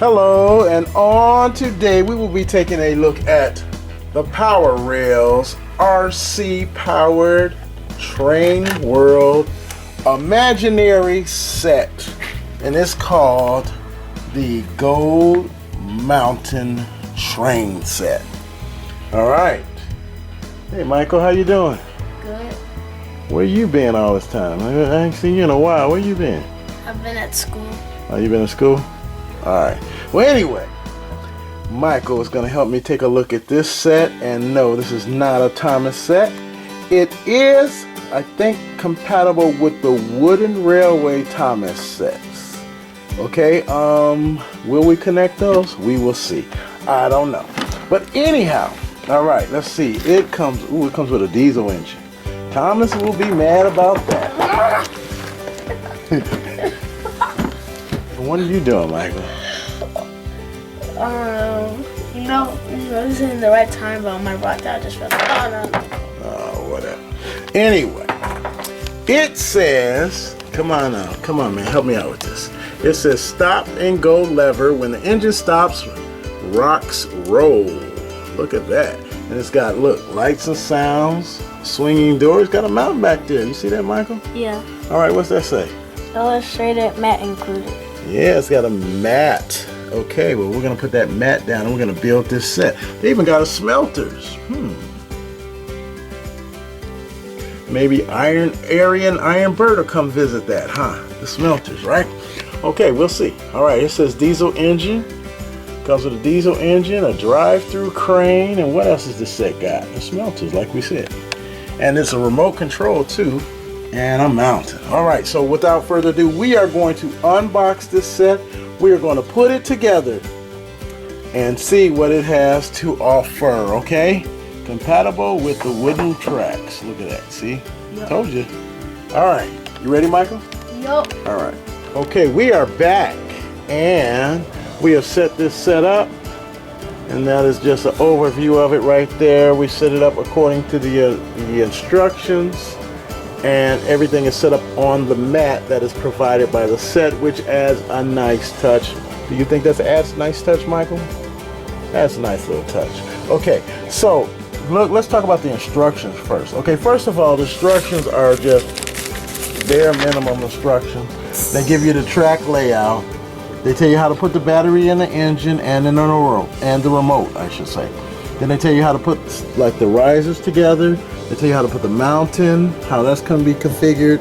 Hello, and on today we will be taking a look at the Power Rails RC powered Train World Imaginary set, and it's called the Gold Mountain Train set. All right. Hey Michael, how you doing? Good. Where you been all this time? I ain't seen you in a while. Where you been? I've been at school. Oh, you been in school? All right. Well, anyway, Michael is going to help me take a look at this set, and no, this is not a Thomas set. It is, I think, compatible with the Wooden Railway Thomas sets. Okay, will we connect those? We will see. I don't know. But anyhow, all right, let's see. It comes with a diesel engine. Thomas will be mad about that. What are you doing, Michael? This isn't the right time, but on my rock I just felt like, Oh, whatever. Anyway, it says, come on man, help me out with this. It says stop and go lever. When the engine stops, rocks roll. Look at that. And it's got, look, lights and sounds, swinging doors. Got a mountain back there. You see that, Michael? Yeah. All right, what's that say? Illustrated mat included. Yeah, it's got a mat. Okay, well, we're going to put that mat down and we're going to build this set. They even got a smelters. Maybe Iron Bird will come visit that, huh? The smelters, right? Okay, we'll see. All right, it says diesel engine. Comes with a diesel engine, a drive-through crane, and what else is this set got? The smelters, like we said. And it's a remote control, too. And a mountain. All right, so without further ado, we are going to unbox this set. We are going to put it together and see what it has to offer, okay? Compatible with the wooden tracks. Look at that, see? Yep. Told you. All right, you ready, Michael? Yup. All right. Okay, we are back, and we have set this set up, and that is just an overview of it right there. We set it up according to the instructions. And everything is set up on the mat that is provided by the set, which adds a nice touch. Do you think that adds a nice touch, Michael? That's a nice little touch. Okay, so look, let's talk about the instructions first. Okay, first of all, the instructions are just bare minimum instructions. They give you the track layout. They tell you how to put the battery in the engine and in the remote, I should say. Then they tell you how to put like the risers together. They tell you how to put the mountain, how that's going to be configured,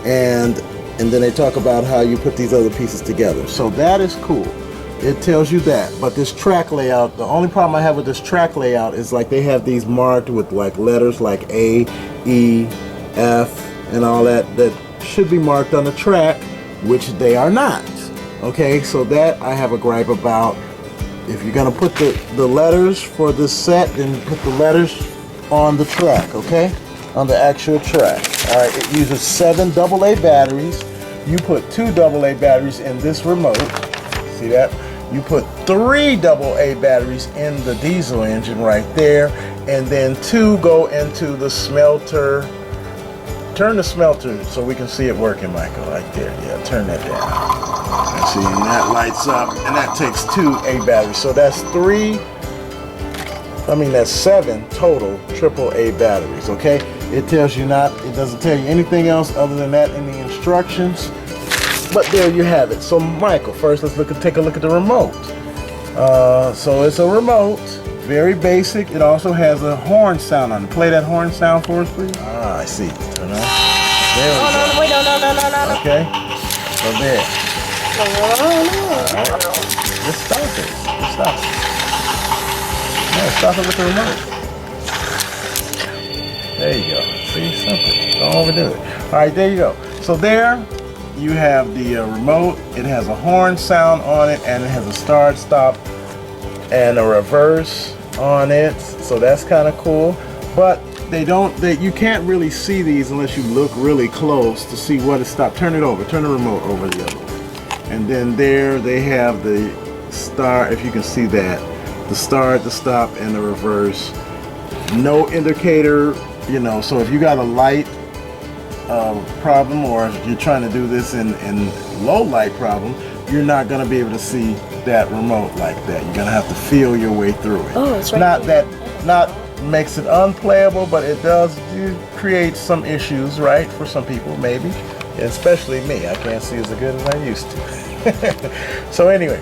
and then they talk about how you put these other pieces together. So that is cool. It tells you that. But this track layout, the only problem I have with this track layout is like they have these marked with like letters like A, E, F, and all that should be marked on the track, which they are not. Okay, so that I have a gripe about. If you're going to put the letters for this set, then put the letters on the track, okay? On the actual track. All right, it uses 7 AA batteries. You put 2 AA batteries in this remote. See that? You put 3 AA batteries in the diesel engine right there, and then 2 go into the smelter. Turn the smelter so we can see it working, Michael, right there. Yeah, turn that down. See, and that lights up, and that takes 2 A batteries. So that's 7 total AAA batteries, okay? It doesn't tell you anything else other than that in the instructions. But there you have it. So Michael, first let's take a look at the remote. So it's a remote, very basic. It also has a horn sound on it. Play that horn sound for us, please. Ah, I see. Turn on. There we go. Wait, no. Okay. So there. Alright. Just stop it. Yeah, stop it with the remote. There you go. See, something. Don't overdo it. Alright, there you go. So there you have the remote. It has a horn sound on it, and it has a start, stop, and a reverse on it. So that's kind of cool. But you can't really see these unless you look really close to see what is stopped. Turn it over. Turn the remote over the other way. And then there they have the start, if you can see that, the start, the stop, and the reverse. No indicator, so if you got a light problem, or if you're trying to do this in low light problem, you're not going to be able to see that remote like that. You're gonna have to feel your way through it. Oh, it's right Not there. not makes it unplayable, but it does create some issues, right? For some people, maybe. Especially me. I can't see as good as I used to. So anyway,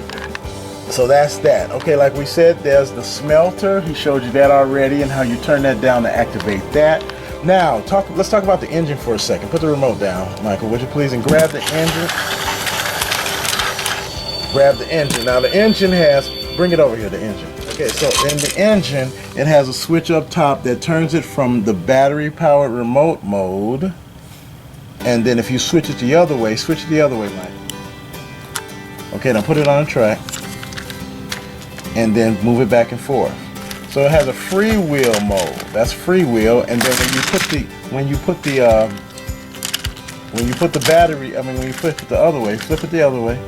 so that's that. Okay, like we said, there's the smelter. He showed you that already and how you turn that down to activate that. Now, let's talk about the engine for a second. Put the remote down, Michael, would you please, and grab the engine. Grab the engine. Now the engine has, bring it over here, the engine. Okay, so in the engine, it has a switch up top that turns it from the battery powered remote mode. And then if you switch it the other way, Mike. Okay, now put it on a track. And then move it back and forth. So it has a freewheel mode. That's freewheel. And then when you put the battery, when you flip it the other way, flip it the other way.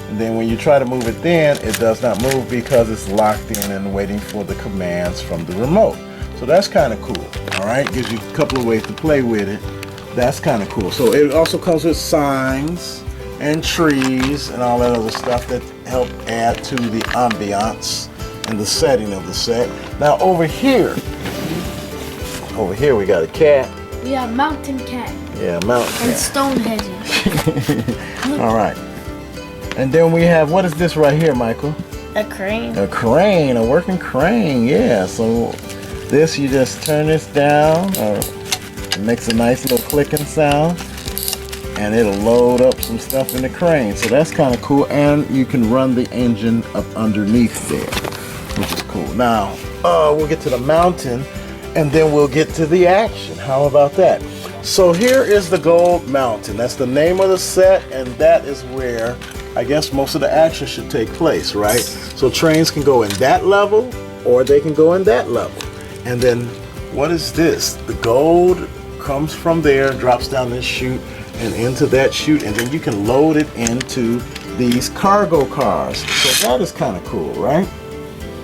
And then when you try to move it, then it does not move because it's locked in and waiting for the commands from the remote. So that's kind of cool. All right, gives you a couple of ways to play with it. That's kind of cool. So it also comes with signs and trees and all that other stuff that help add to the ambiance and the setting of the set. Now over here we got a cat. We have mountain cat. Yeah, mountain and cat. stone hedges. All right. And then we have, what is this right here, Michael? A crane. A crane, a working crane, yeah. So this, you just turn this down, it makes a nice little clicking sound, and it'll load up some stuff in the crane. So that's kind of cool, and you can run the engine up underneath there, which is cool. Now, we'll get to the mountain, and then we'll get to the action. How about that? So here is the Gold Mountain. That's the name of the set, and that is where I guess most of the action should take place, right? So trains can go in that level, or they can go in that level. And then, what is this? The gold comes from there, drops down this chute, and into that chute, and then you can load it into these cargo cars. So that is kind of cool, right?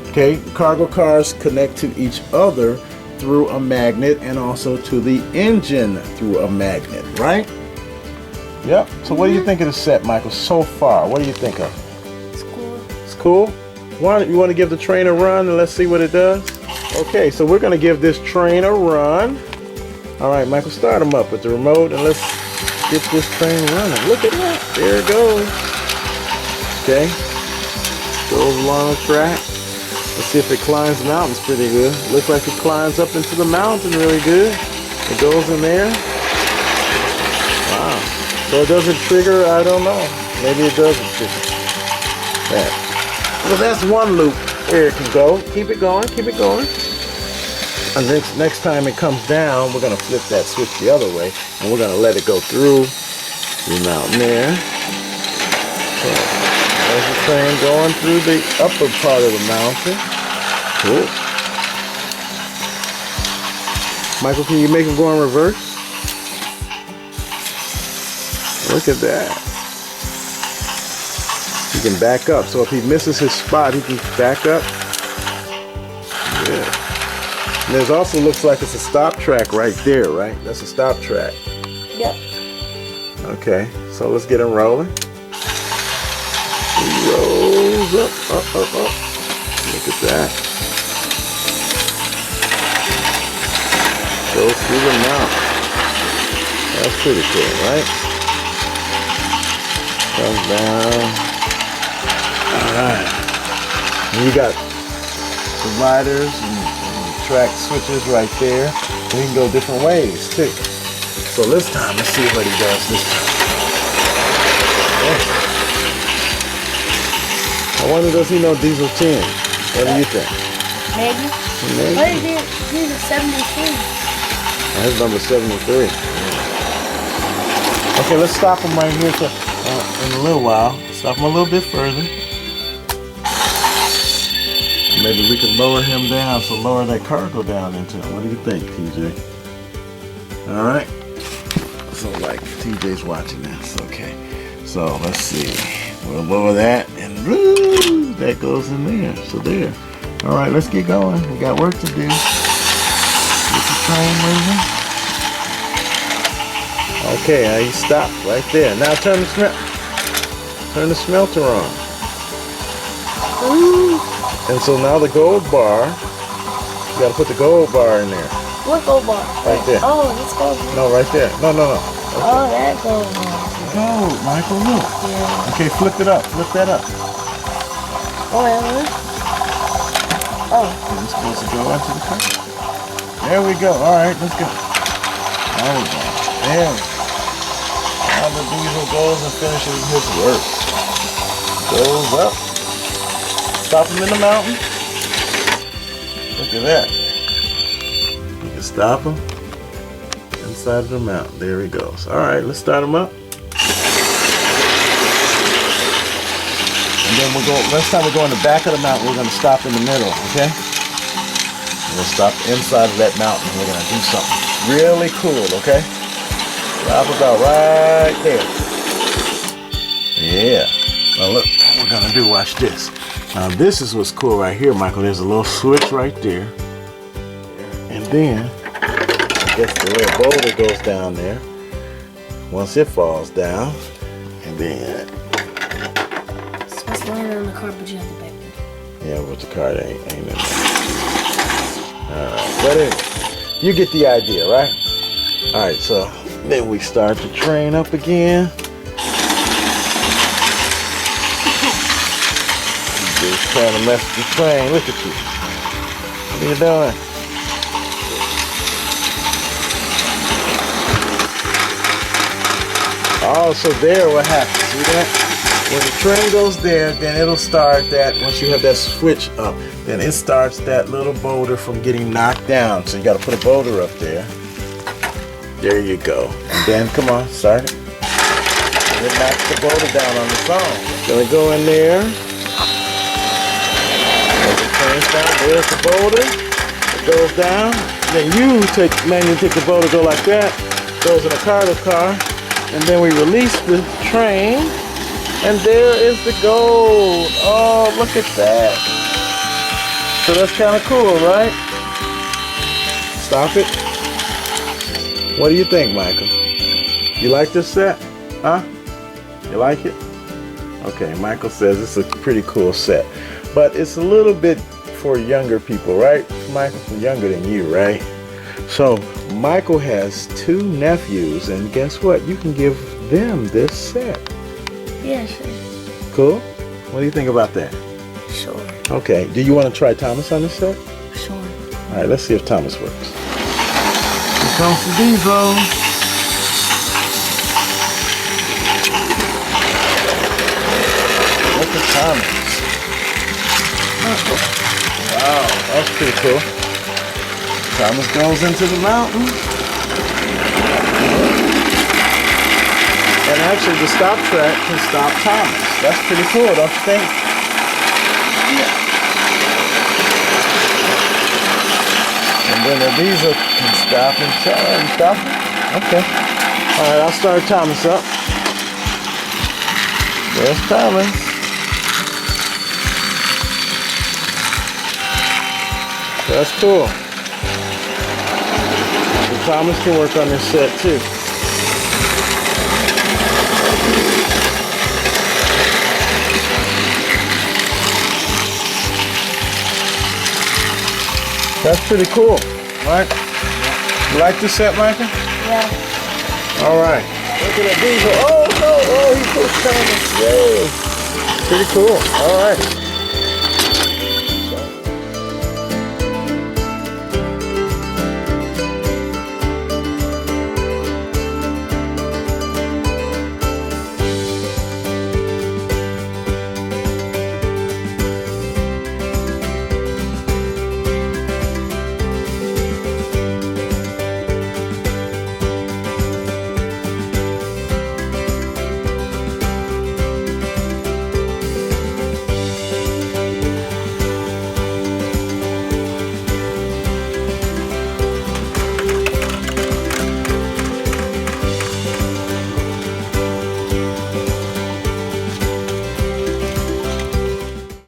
Okay, cargo cars connect to each other through a magnet, and also to the engine through a magnet, right? Yep. So what do you think of the set, Michael, so far? What do you think of it? It's cool. It's cool? You want to give the train a run and let's see what it does? Okay, so we're going to give this train a run. All right, Michael, start them up with the remote and let's get this train running. Look at that. There it goes. Okay. Goes along the track. Let's see if it climbs mountains pretty good. Looks like it climbs up into the mountain really good. It goes in there. Wow. So it doesn't trigger, I don't know. Maybe it doesn't trigger. That. Well, that's one loop where it can go. Keep it going, keep it going. And next time it comes down, we're going to flip that switch the other way, and we're going to let it go through the mountain there. So, there's the train going through the upper part of the mountain. Cool. Michael, can you make him go in reverse? Look at that. He can back up. So if he misses his spot, he can back up. Yeah. And there's also looks like it's a stop track right there, right? That's a stop track. Yep. Okay, so let's get him rolling. He rolls up, up, up, up. Look at that. Goes through the mountain. That's pretty cool, right? Comes down. Alright. And you got dividers and track switches right there. And you can go different ways too. So this time, let's see what he does this time. Yeah. I wonder, does he know Diesel 10? What do you think? Maybe. Maybe. What is these are 73? That's number 73. Okay, let's stop him right here in a little while. Stop him a little bit further. Maybe we can lower him down, so lower that cargo down into him. What do you think, TJ? All right. So like TJ's watching this. Okay. So let's see. We'll lower that, and woo, that goes in there. So there. All right, let's get going. We got work to do. Get the train moving. Okay, he stopped right there. Now turn the smelter on. Ooh. And so now the gold bar, you gotta put the gold bar in there. What gold bar? Right there. Oh, this gold bar. No, right there. No. Oh, that gold bar. Gold, Michael, look. Yeah. Okay, flip it up. Flip that up. Oh, yeah. Oh. It's supposed to go into the car. There we go. All right, let's go. There we go. There we go. Now the diesel goes and finishes his work. Goes up. Stop him in the mountain. Look at that. You can stop him inside of the mountain. There he goes. All right, let's start him up. And then next time we go in the back of the mountain, we're going to stop in the middle, okay? We'll stop inside of that mountain. We're going to do something really cool, okay? Stop about right there. Yeah. Now look, what we're going to do, watch this. Now this is what's cool right here, Michael. There's a little switch right there. And then, I guess the little boulder goes down there. Once it falls down, and then... It's supposed to land on the car, but you have to back it. Yeah, but the car ain't in there. Alright, but anyway, you get the idea, right? Alright, so then we start the train up again. Just trying to mess with the train. Look at you. What are you doing? Oh, so there what happens. See that? When the train goes there, then it'll start that, once you have that switch up, then it starts that little boulder from getting knocked down. So you got to put a boulder up there. There you go. And then, come on, start it. And it knocks the boulder down on its own. Gonna go in there. As it turns down, there's the boulder. It goes down. Then you take the boulder, go like that. Goes in a car. And then we release the train. And there is the gold. Oh, look at that. So that's kind of cool, right? Stop it. What do you think, Michael? You like this set? Huh? You like it? Okay, Michael says it's a pretty cool set. But it's a little bit for younger people, right? Michael's younger than you, right? So Michael has 2 nephews, and guess what? You can give them this set. Yeah, sure. Cool? What do you think about that? Sure. Okay, do you want to try Thomas on this set? Sure. All right, let's see if Thomas works. Here comes the diesel. Look at Thomas. Wow, that's pretty cool. Thomas goes into the mountain. And actually the stop track can stop Thomas. That's pretty cool, don't you think? Yeah. And then the diesel can stop and stop it. Okay. Alright, I'll start Thomas up. There's Thomas. That's cool. So Thomas can work on this set too. That's pretty cool, right? You like this set, Michael? Yeah. All right. Look at that diesel. Oh, no. Oh, he pushed Thomas. Yay. Pretty cool. All right.